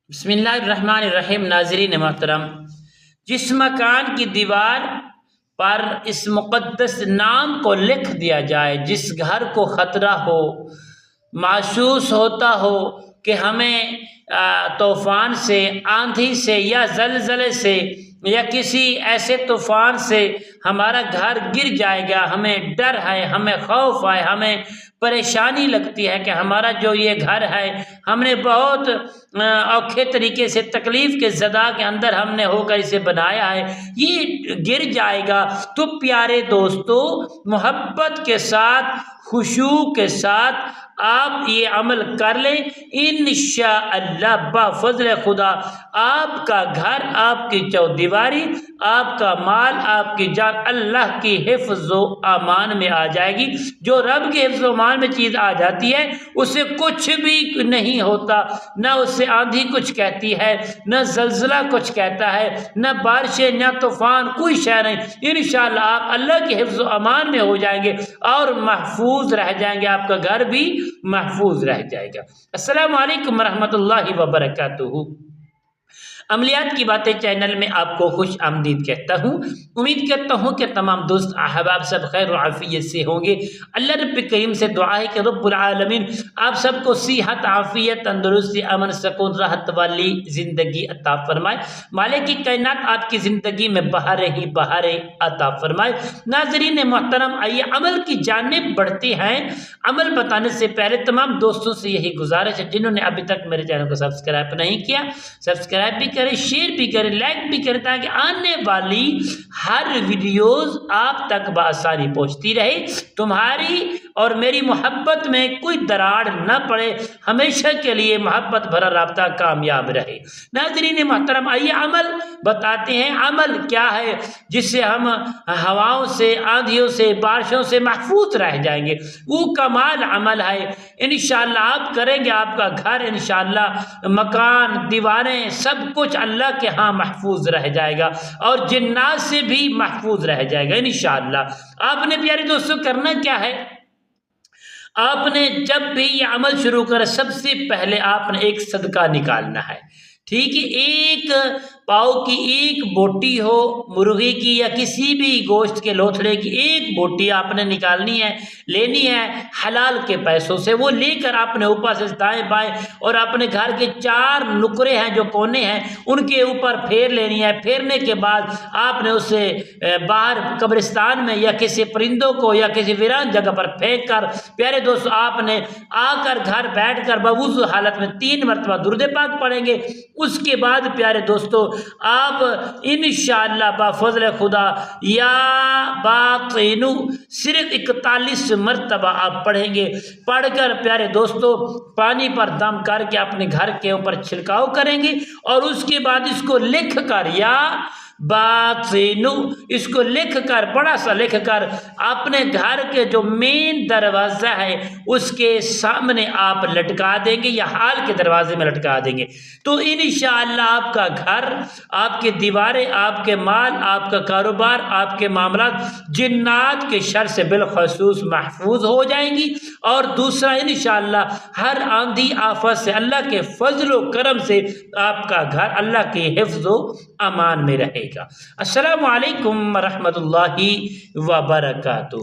بسم اللہ الرحمن الرحیم۔ ناظرین محترم، جس مکان کی دیوار پر اس مقدس نام کو لکھ دیا جائے، جس گھر کو خطرہ ہو، محسوس ہوتا ہو کہ ہمیں طوفان سے، آندھی سے یا زلزلے سے یا کسی ایسے طوفان سے ہمارا گھر گر جائے گا، ہمیں ڈر ہے، ہمیں خوف ہے، ہمیں پریشانی لگتی ہے کہ ہمارا جو یہ گھر ہے ہم نے بہت اوکھے طریقے سے تکلیف کے زدہ کے اندر ہم نے ہو کر اسے بنایا ہے، یہ گر جائے گا، تو پیارے دوستو محبت کے ساتھ، خشوع کے ساتھ آپ یہ عمل کر لیں، انشاءاللہ بفضل خدا آپ کا گھر، آپ کی چودیواری، آپ کا مال، آپ کی جان اللہ کی حفظ و امان میں آ جائے گی۔ جو رب کے حفظ و امان میں چیز آ جاتی ہے اسے کچھ بھی نہیں ہوتا، نہ اس سے آندھی کچھ کہتی ہے، نہ زلزلہ کچھ کہتا ہے، نہ بارشیں، نہ طوفان، کوئی شے نہیں۔ انشاءاللہ آپ اللہ کے حفظ و امان میں ہو جائیں گے اور محفوظ رہ جائیں گے، آپ کا گھر بھی محفوظ رہ جائے گا۔ السلام علیکم ورحمۃ اللہ وبرکاتہ۔ عملیات کی باتیں چینل میں آپ کو خوش آمدید کہتا ہوں۔ امید کرتا ہوں کہ تمام دوست احباب سب خیر و عافیت سے ہوں گے۔ اللہ رب کریم سے دعا ہے کہ رب العالمین آپ سب کو صحت، عافیت، تندرستی، امن، سکون، راحت والی زندگی عطا فرمائے۔ مالک کی کائنات آپ کی زندگی میں بہاریں ہی بہاریں عطا فرمائے۔ ناظرین محترم، آئیے عمل کی جانب بڑھتے ہیں۔ عمل بتانے سے پہلے تمام دوستوں سے یہی گزارش ہے، جنہوں نے ابھی تک میرے چینل کو سبسکرائب نہیں کیا، سبسکرائب بھی کریں، شیئر بھی کریں، لائک بھی کریں، تاکہ آنے والی ہر ویڈیوز آپ تک بآسانی پہنچتی رہے، تمہاری اور میری محبت میں کوئی دراڑ نہ پڑے، ہمیشہ کے لیے محبت بھرا رابطہ کامیاب رہے۔ ناظرین محترم، آئیے عمل بتاتے ہیں۔ عمل کیا ہے جس سے ہم ہواؤں سے، آندھیوں سے، بارشوں سے محفوظ رہ جائیں گے؟ وہ کمال عمل ہے، انشاءاللہ آپ کریں گے، آپ کا گھر انشاءاللہ، مکان، دیواریں، سب کچھ اللہ کے ہاں محفوظ رہ جائے گا اور جنات سے بھی محفوظ رہ جائے گا انشاءاللہ۔ آپ نے پیارے دوستوں کرنا کیا ہے؟ آپ نے جب بھی یہ عمل شروع کرے، سب سے پہلے آپ نے ایک صدقہ نکالنا ہے، ٹھیک ہے؟ ایک پاؤ کی ایک بوٹی ہو، مرغی کی یا کسی بھی گوشت کے لوتھڑے کی ایک بوٹی آپ نے نکالنی ہے، لینی ہے حلال کے پیسوں سے۔ وہ لے کر آپ نے اوپر سے دائیں بائیں اور اپنے گھر کے 4 نکرے ہیں جو کونے ہیں ان کے اوپر پھیر لینی ہے۔ پھیرنے کے بعد آپ نے اسے باہر قبرستان میں یا کسی پرندوں کو یا کسی ویران جگہ پر پھینک کر، پیارے دوست آپ نے آ کر گھر بیٹھ کر بوضو حالت میں 3 مرتبہ درود پاک پڑھیں گے۔ اس کے بعد پیارے دوستو آپ انشاءاللہ بفضل خدا یا باطنو صرف 41 مرتبہ آپ پڑھیں گے۔ پڑھ کر پیارے دوستو پانی پر دم کر کے اپنے گھر کے اوپر چھڑکاؤ کریں گے اور اس کے بعد اس کو لکھ کر یا باطنو، اس کو لکھ کر، بڑا سا لکھ کر اپنے گھر کے جو مین دروازہ ہے اس کے سامنے آپ لٹکا دیں گے یا حال کے دروازے میں لٹکا دیں گے۔ تو انشاءاللہ آپ کا گھر، آپ کے دیواریں، آپ کے مال، آپ کا کاروبار، آپ کے معاملات جنات کے شر سے بالخصوص محفوظ ہو جائیں گی۔ اور دوسرا انشاءاللہ ہر آندھی آفت سے اللہ کے فضل و کرم سے آپ کا گھر اللہ کے حفظ و امان میں رہے گا۔ السلام علیکم ورحمۃ اللہ وبرکاتہ۔